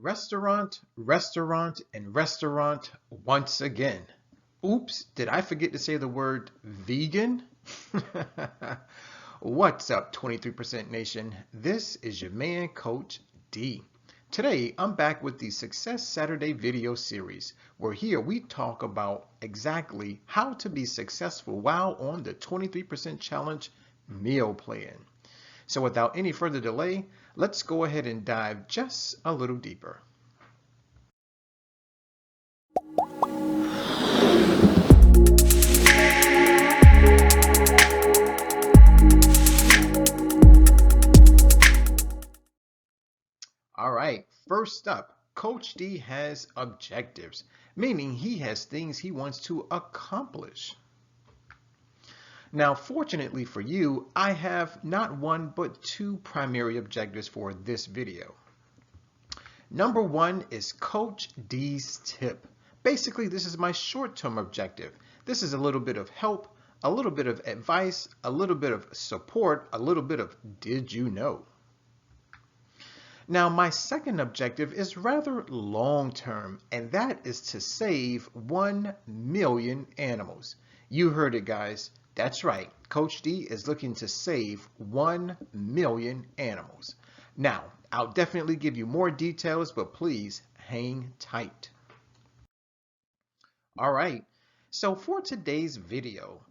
Restaurant, and restaurant once again. Oops, did I forget to say the word vegan? What's up, 23% Nation? This is your man, Coach D. Today, I'm back with the Success Saturday video series, where here we talk about exactly how to be successful while on the 23% challenge meal plan. So without any further delay, let's go ahead and dive just a little deeper. All right, first up, Coach D has objectives, meaning he has things he wants to accomplish. Now, fortunately for you, I have not one but two primary objectives for this video. Number one is Coach D's tip. Basically, this is my short-term objective. This is a little bit of help, a little bit of advice, a little bit of support, a little bit of did you know? Now, my second objective is rather long-term, and that is to save 1 million animals. You heard it, guys. That's right. Coach D is looking to save 1 million animals. Now, I'll definitely give you more details, but please hang tight. All right. So for today's video,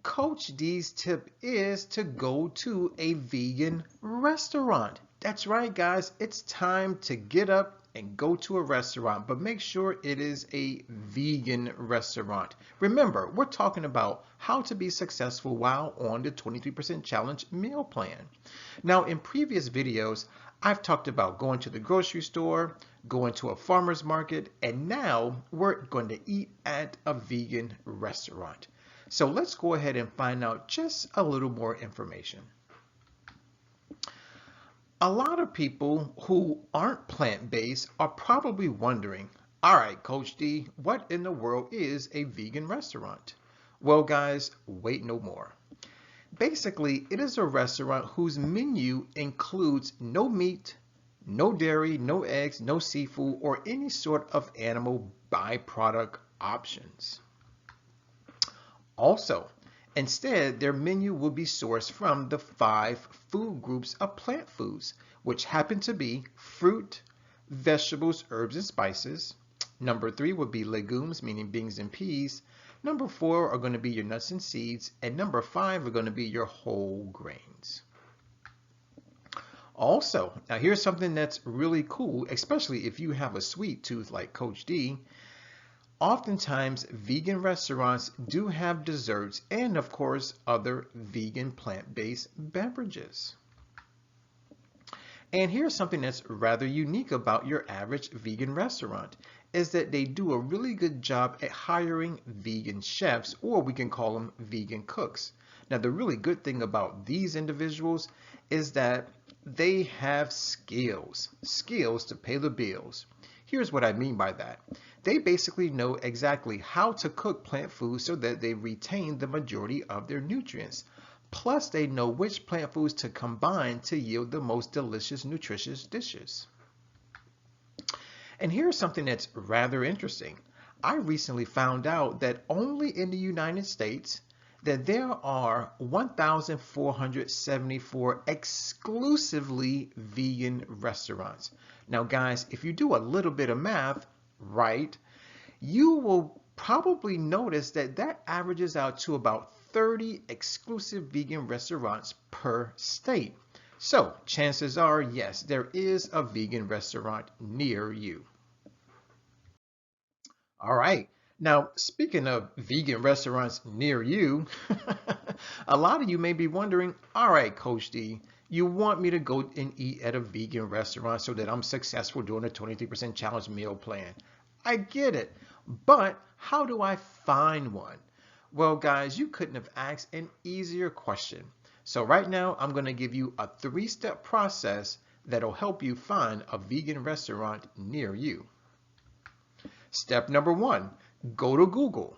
Coach D's tip is to go to a vegan restaurant. That's right, guys. It's time to get up and go to a restaurant, but make sure it is a vegan restaurant. Remember, we're talking about how to be successful while on the 23% challenge meal plan. Now, in previous videos, I've talked about going to the grocery store, going to a farmer's market, and now we're going to eat at a vegan restaurant. So let's go ahead and find out just a little more information. A lot of people who aren't plant-based are probably wondering, all right, Coach D, what in the world is a vegan restaurant? Well, guys, wait no more. Basically, it is a restaurant whose menu includes no meat, no dairy, no eggs, no seafood, or any sort of animal byproduct options. Also, instead, their menu will be sourced from the 5 food groups of plant foods, which happen to be fruit, vegetables, herbs, and spices. Number 3 would be legumes, meaning beans and peas. Number 4 are going to be your nuts and seeds. And number 5 are going to be your whole grains. Also, now here's something that's really cool, especially if you have a sweet tooth like Coach D. Oftentimes, vegan restaurants do have desserts and, of course, other vegan plant-based beverages. And here's something that's rather unique about your average vegan restaurant, is that they do a really good job at hiring vegan chefs, or we can call them vegan cooks. Now, the really good thing about these individuals is that they have skills to pay the bills. Here's what I mean by that. They basically know exactly how to cook plant foods so that they retain the majority of their nutrients. Plus, they know which plant foods to combine to yield the most delicious, nutritious dishes. And here's something that's rather interesting. I recently found out that only in the United States that there are 1,474 exclusively vegan restaurants. Now, guys, if you do a little bit of math, right, you will probably notice that that averages out to about 30 exclusive vegan restaurants per state. So chances are, yes, there is a vegan restaurant near you. All right. Now, speaking of vegan restaurants near you, a lot of you may be wondering, all right, Coach D, you want me to go and eat at a vegan restaurant so that I'm successful during a 23% challenge meal plan. I get it, but how do I find one? Well, guys, you couldn't have asked an easier question. So right now, I'm going to give you a 3-step process that'll help you find a vegan restaurant near you. Step number 1, go to Google.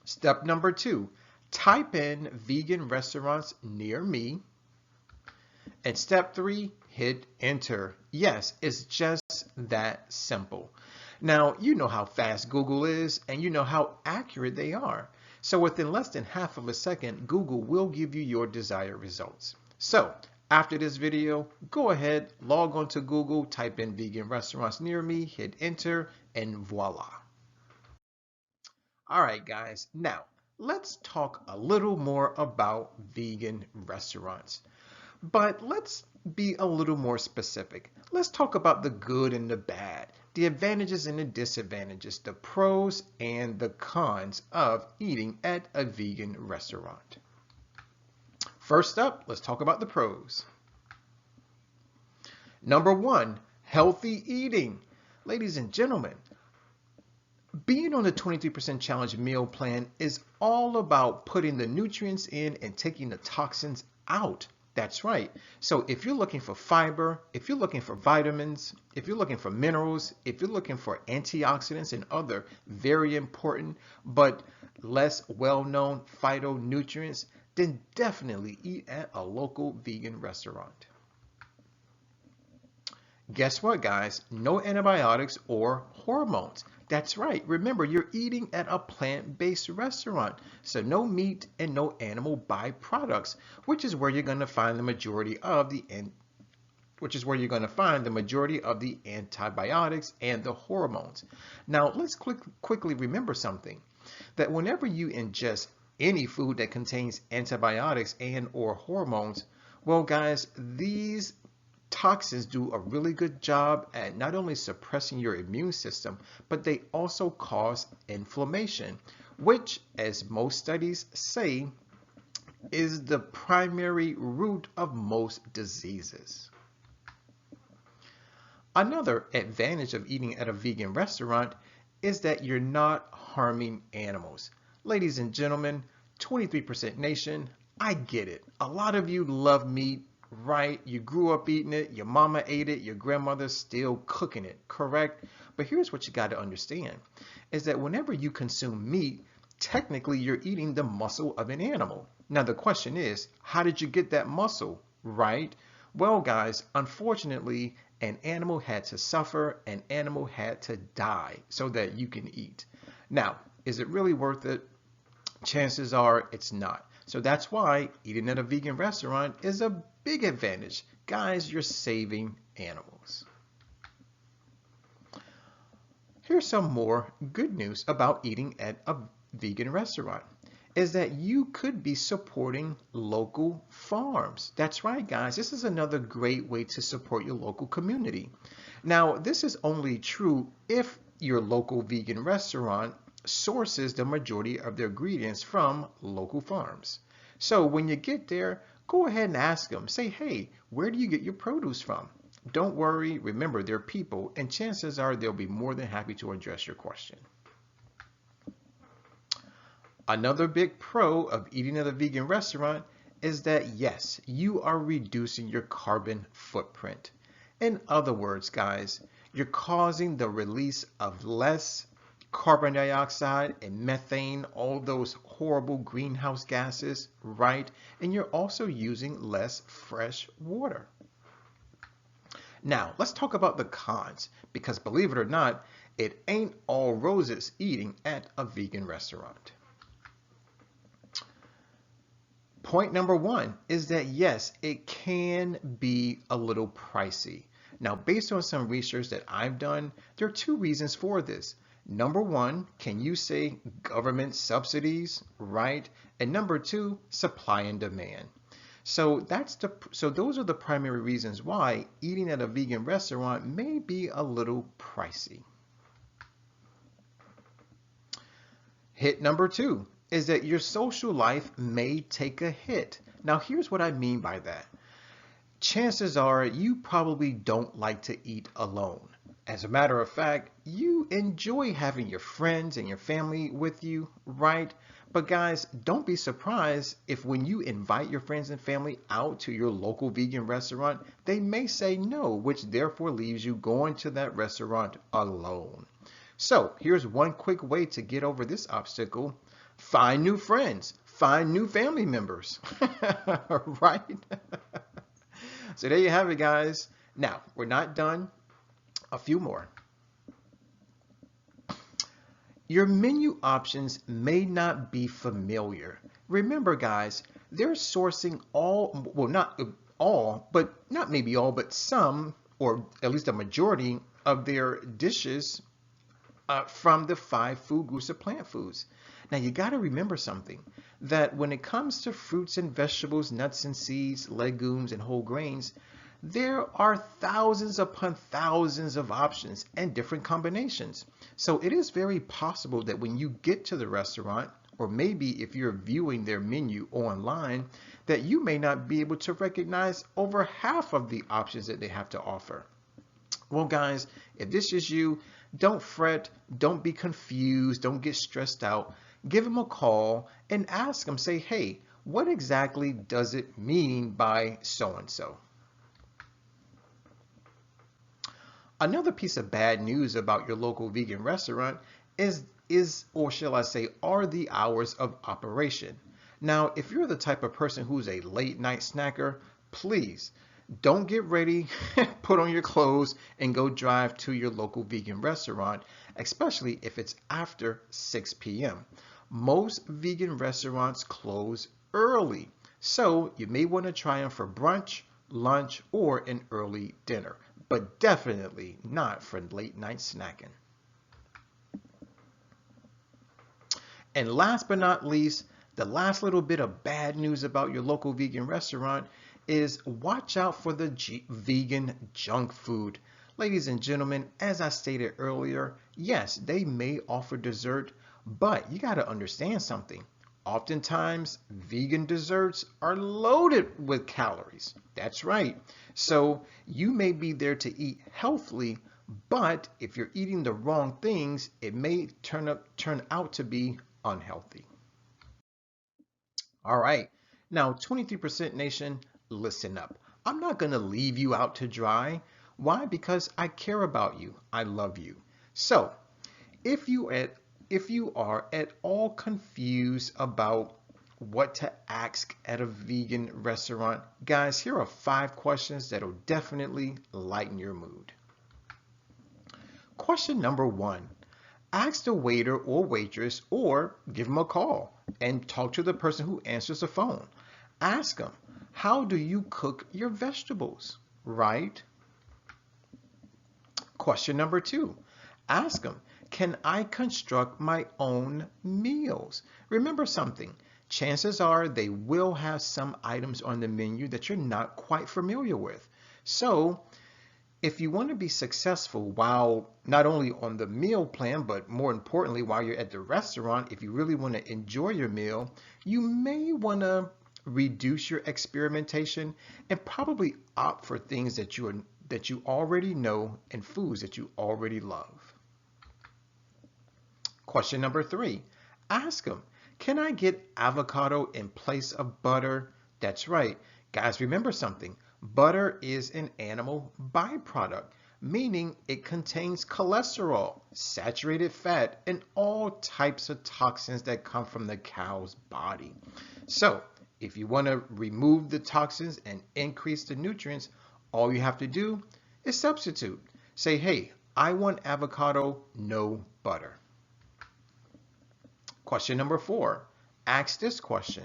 Step number 2, type in vegan restaurants near me. And step 3, hit enter. Yes, it's just that simple. Now, you know how fast Google is and you know how accurate they are. So within less than half of a second, Google will give you your desired results. So after this video, go ahead, log on to Google, type in vegan restaurants near me, hit enter, and voila. All right, guys, now let's talk a little more about vegan restaurants. But let's be a little more specific. Let's talk about the good and the bad, the advantages and the disadvantages, the pros and the cons of eating at a vegan restaurant. First up, let's talk about the pros. Number one, healthy eating. Ladies and gentlemen, being on the 23% challenge meal plan is all about putting the nutrients in and taking the toxins out. That's right. So if you're looking for fiber, if you're looking for vitamins, if you're looking for minerals, if you're looking for antioxidants and other very important but less well-known phytonutrients, then definitely eat at a local vegan restaurant. Guess what, guys? No antibiotics or hormones. That's right. Remember, you're eating at a plant-based restaurant, so no meat and no animal byproducts, which is where you're going to find the majority of the antibiotics and the hormones. Now, let's quickly remember something, that whenever you ingest any food that contains antibiotics and or hormones, well, guys, these toxins do a really good job at not only suppressing your immune system, but they also cause inflammation, which, as most studies say, is the primary root of most diseases. Another advantage of eating at a vegan restaurant is that you're not harming animals. Ladies and gentlemen, 23% nation, I get it. A lot of you love meat. Right, you grew up eating it, your mama ate it, your grandmother's still cooking it, correct? But here's what you got to understand, is that whenever you consume meat, technically you're eating the muscle of an animal. Now the question is, how did you get that muscle, right? Well, guys, unfortunately, an animal had to suffer, an animal had to die so that you can eat. Now, is it really worth it? Chances are it's not. So that's why eating at a vegan restaurant is a big advantage. Guys, you're saving animals. Here's some more good news about eating at a vegan restaurant, is that you could be supporting local farms. That's right, guys. This is another great way to support your local community. Now, this is only true if your local vegan restaurant sources the majority of their ingredients from local farms. So when you get there, go ahead and ask them. Say, hey, where do you get your produce from? Don't worry. Remember, they're people, and chances are they'll be more than happy to address your question. Another big pro of eating at a vegan restaurant is that, yes, you are reducing your carbon footprint. In other words, guys, you're causing the release of less carbon dioxide and methane, all those horrible greenhouse gases, right? And you're also using less fresh water. Now, let's talk about the cons, because believe it or not, it ain't all roses eating at a vegan restaurant. Point number one is that, yes, it can be a little pricey. Now, based on some research that I've done, there are two reasons for this. Number one, can you say government subsidies, right? And number two, supply and demand. So those are the primary reasons why eating at a vegan restaurant may be a little pricey. Hit number two is that your social life may take a hit. Now, here's what I mean by that. Chances are you probably don't like to eat alone. As a matter of fact, you enjoy having your friends and your family with you, right? But guys, don't be surprised if when you invite your friends and family out to your local vegan restaurant, they may say no, which therefore leaves you going to that restaurant alone. So here's one quick way to get over this obstacle. Find new friends, find new family members, right? So there you have it, guys. Now, we're not done. A few more. Your menu options may not be familiar. Remember, guys, they're sourcing all, well, not all, but not maybe all, but some, or at least a majority of their dishes from the 5 food groups of plant foods. Now, you got to remember something, that when it comes to fruits and vegetables, nuts and seeds, legumes and whole grains, there are thousands upon thousands of options and different combinations. So it is very possible that when you get to the restaurant, or maybe if you're viewing their menu online, that you may not be able to recognize over half of the options that they have to offer. Well, guys, if this is you, don't fret, don't be confused, don't get stressed out. Give them a call and ask them, say, hey, what exactly does it mean by so-and-so? Another piece of bad news about your local vegan restaurant is, or shall I say, are the hours of operation. Now, if you're the type of person who's a late night snacker, please don't get ready, put on your clothes, and go drive to your local vegan restaurant, especially if it's after 6 p.m. Most vegan restaurants close early, so you may want to try them for brunch, lunch, or an early dinner, but definitely not for late night snacking. And last but not least, the last little bit of bad news about your local vegan restaurant is watch out for the vegan junk food. Ladies and gentlemen, as I stated earlier, yes, they may offer dessert, but you got to understand something. Oftentimes, vegan desserts are loaded with calories. That's right. So you may be there to eat healthily, but if you're eating the wrong things, it may turn out to be unhealthy. All right. Now, 23% Nation, listen up. I'm not going to leave you out to dry. Why? Because I care about you. I love you. So, if you are at all confused about what to ask at a vegan restaurant, guys, here are 5 questions that'll definitely lighten your mood. Question number 1. Ask the waiter or waitress, or give them a call and talk to the person who answers the phone. Ask them, how do you cook your vegetables? Right? Question number 2. Ask them, can I construct my own meals? Remember something, chances are they will have some items on the menu that you're not quite familiar with. So if you want to be successful while not only on the meal plan, but more importantly, while you're at the restaurant, if you really want to enjoy your meal, you may want to reduce your experimentation and probably opt for things that you already know and foods that you already love. Question number 3, ask them, can I get avocado in place of butter? That's right. Guys, remember something. Butter is an animal byproduct, meaning it contains cholesterol, saturated fat, and all types of toxins that come from the cow's body. So, if you want to remove the toxins and increase the nutrients, all you have to do is substitute. Say, hey, I want avocado, no butter. Question number 4, ask this question.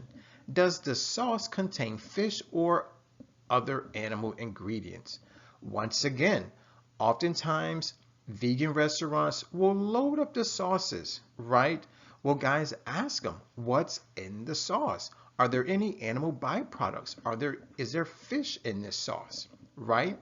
Does the sauce contain fish or other animal ingredients? Once again, oftentimes vegan restaurants will load up the sauces, right? Well, guys, ask them, what's in the sauce? Are there any animal byproducts? Is there fish in this sauce, right?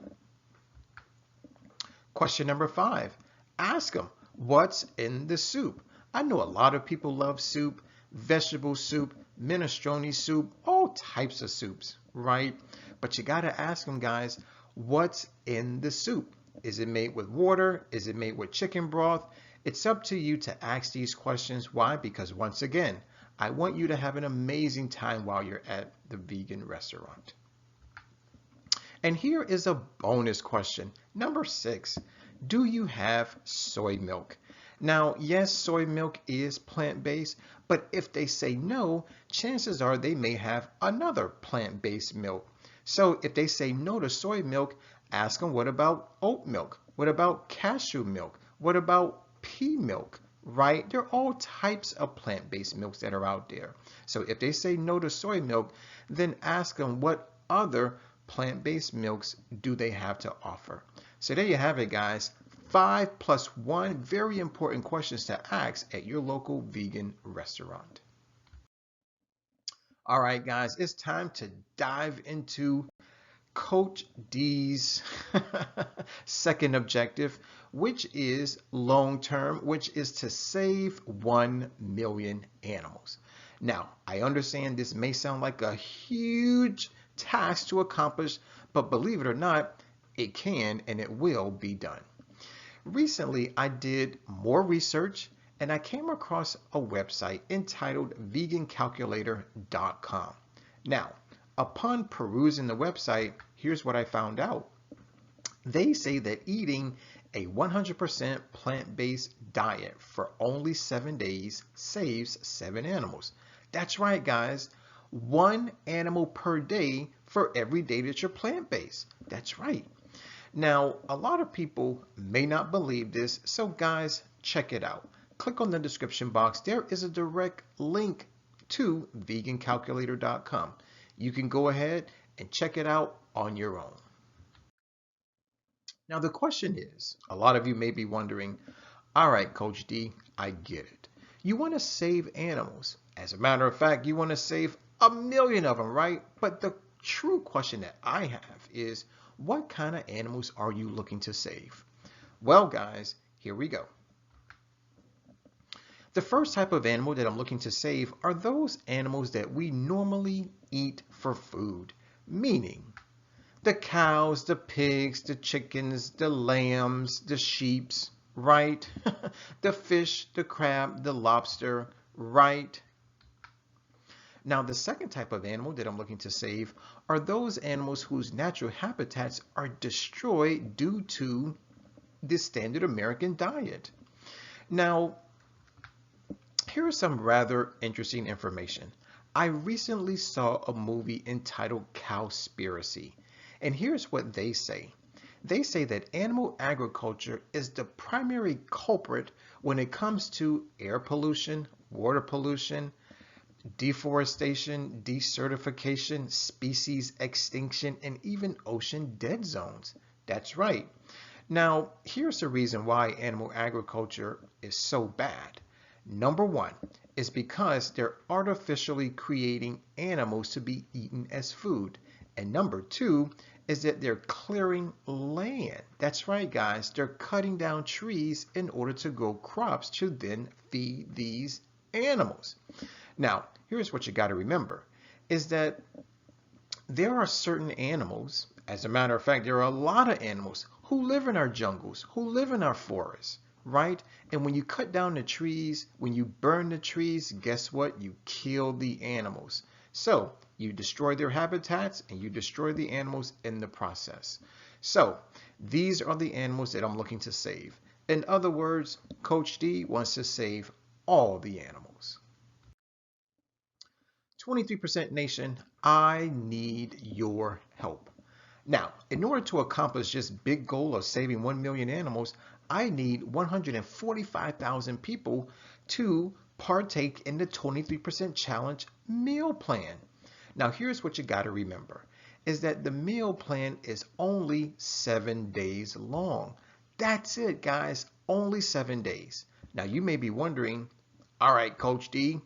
Question number 5, ask them, what's in the soup? I know a lot of people love soup, vegetable soup, minestrone soup, all types of soups, right? But you got to ask them, guys, what's in the soup? Is it made with water? Is it made with chicken broth? It's up to you to ask these questions. Why? Because once again, I want you to have an amazing time while you're at the vegan restaurant. And here is a bonus question. Number 6, do you have soy milk? Now, yes, soy milk is plant-based, but if they say no, chances are they may have another plant-based milk. So if they say no to soy milk, ask them what about oat milk? What about cashew milk? What about pea milk? Right? There are all types of plant-based milks that are out there. So if they say no to soy milk, then ask them what other plant-based milks do they have to offer. So there you have it, guys. 5+1 very important questions to ask at your local vegan restaurant. All right, guys, it's time to dive into Coach D's second objective, which is long term, which is to save 1 million animals. Now, I understand this may sound like a huge task to accomplish, but believe it or not, it can and it will be done. Recently, I did more research and I came across a website entitled vegancalculator.com. Now, upon perusing the website, here's what I found out. They say that eating a 100% plant-based diet for only 7 days saves 7 animals. That's right, guys. 1 animal per day for every day that you're plant-based. That's right. Now, a lot of people may not believe this, so guys, check it out. Click on the description box. There is a direct link to vegancalculator.com. You can go ahead and check it out on your own. Now, the question is, a lot of you may be wondering, all right, Coach D, I get it. You want to save animals. As a matter of fact, you want to save 1 million of them, right? But the true question that I have is, what kind of animals are you looking to save? Well, guys, here we go. The first type of animal that I'm looking to save are those animals that we normally eat for food, meaning the cows, the pigs, the chickens, the lambs, the sheeps, right? The fish, the crab, the lobster, right? Now, the second type of animal that I'm looking to save are those animals whose natural habitats are destroyed due to the standard American diet. Now, here's some rather interesting information. I recently saw a movie entitled Cowspiracy, and here's what they say. They say that animal agriculture is the primary culprit when it comes to air pollution, water pollution, deforestation, desertification, species extinction, and even ocean dead zones. That's right. Now, here's the reason why animal agriculture is so bad. Number one is because they're artificially creating animals to be eaten as food. And number two is that they're clearing land. That's right, guys. They're cutting down trees in order to grow crops to then feed these animals. Now, here's what you got to remember, is that there are certain animals, as a matter of fact, there are a lot of animals who live in our jungles, who live in our forests, right? And when you cut down the trees, when you burn the trees, guess what? You kill the animals. So you destroy their habitats and you destroy the animals in the process. So these are the animals that I'm looking to save. In other words, Coach D wants to save all the animals. 23% Nation, I need your help. Now, in order to accomplish this big goal of saving 1 million animals, I need 145,000 people to partake in the 23% challenge meal plan. Now, here's what you got to remember, is that the meal plan is only 7 days long. That's it, guys, only 7 days. Now, you may be wondering, all right, Coach D,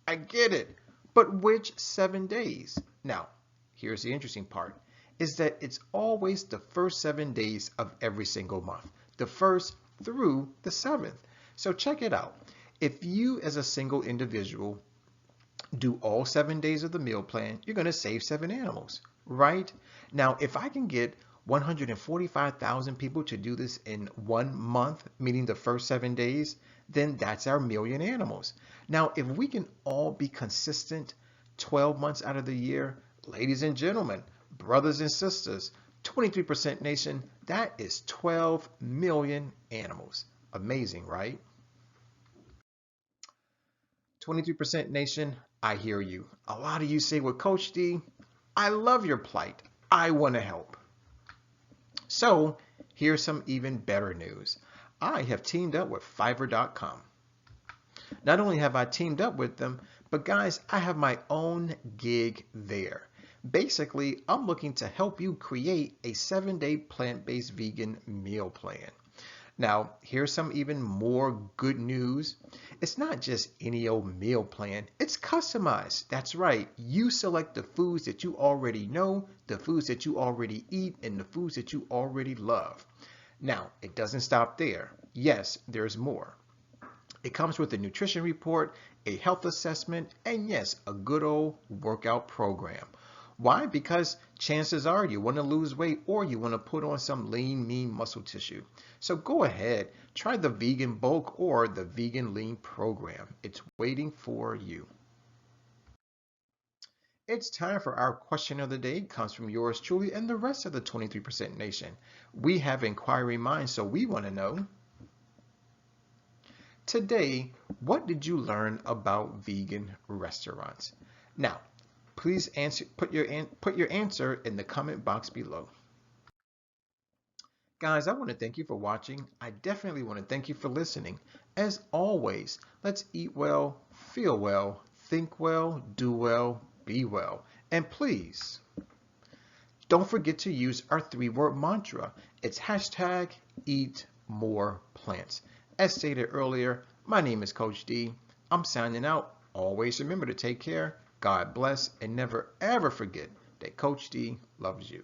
I get it. But which 7 days? Now, here's the interesting part, is that it's always the first 7 days of every single month, the 1st through the 7th. So check it out. If you as a single individual do all 7 days of the meal plan, you're going to save 7 animals, right? Now, if I can get 145,000 people to do this in 1 month, meaning the first 7 days, then that's our 1 million animals. Now, if we can all be consistent 12 months out of the year, ladies and gentlemen, brothers and sisters, 23% Nation, that is 12 million animals. Amazing, right? 23% Nation, I hear you. A lot of you say, well, Coach D, I love your plight. I want to help. So here's some even better news. I have teamed up with Fiverr.com. Not only have I teamed up with them, but guys, I have my own gig there. Basically, I'm looking to help you create a 7-day plant-based vegan meal plan. Now, here's some even more good news. It's not just any old meal plan, it's customized. That's right. You select the foods that you already know, the foods that you already eat, and the foods that you already love. Now, it doesn't stop there. Yes, there's more. It comes with a nutrition report, a health assessment, and yes, a good old workout program. Why? Because chances are you want to lose weight or you want to put on some lean, mean muscle tissue. So go ahead, try the vegan bulk or the vegan lean program. It's waiting for you. It's time for our question of the day. It comes from yours truly and the rest of the 23% nation. We have inquiry minds, so we want to know, today, what did you learn about vegan restaurants? Now, please answer, put your answer in the comment box below. Guys, I want to thank you for watching. I definitely want to thank you for listening. As always, let's eat well, feel well, think well, do well, be well. And please, don't forget to use our 3-word mantra. It's hashtag eat more plants. As stated earlier, my name is Coach D. I'm signing out. Always remember to take care. God bless, and never ever forget that Coach D loves you.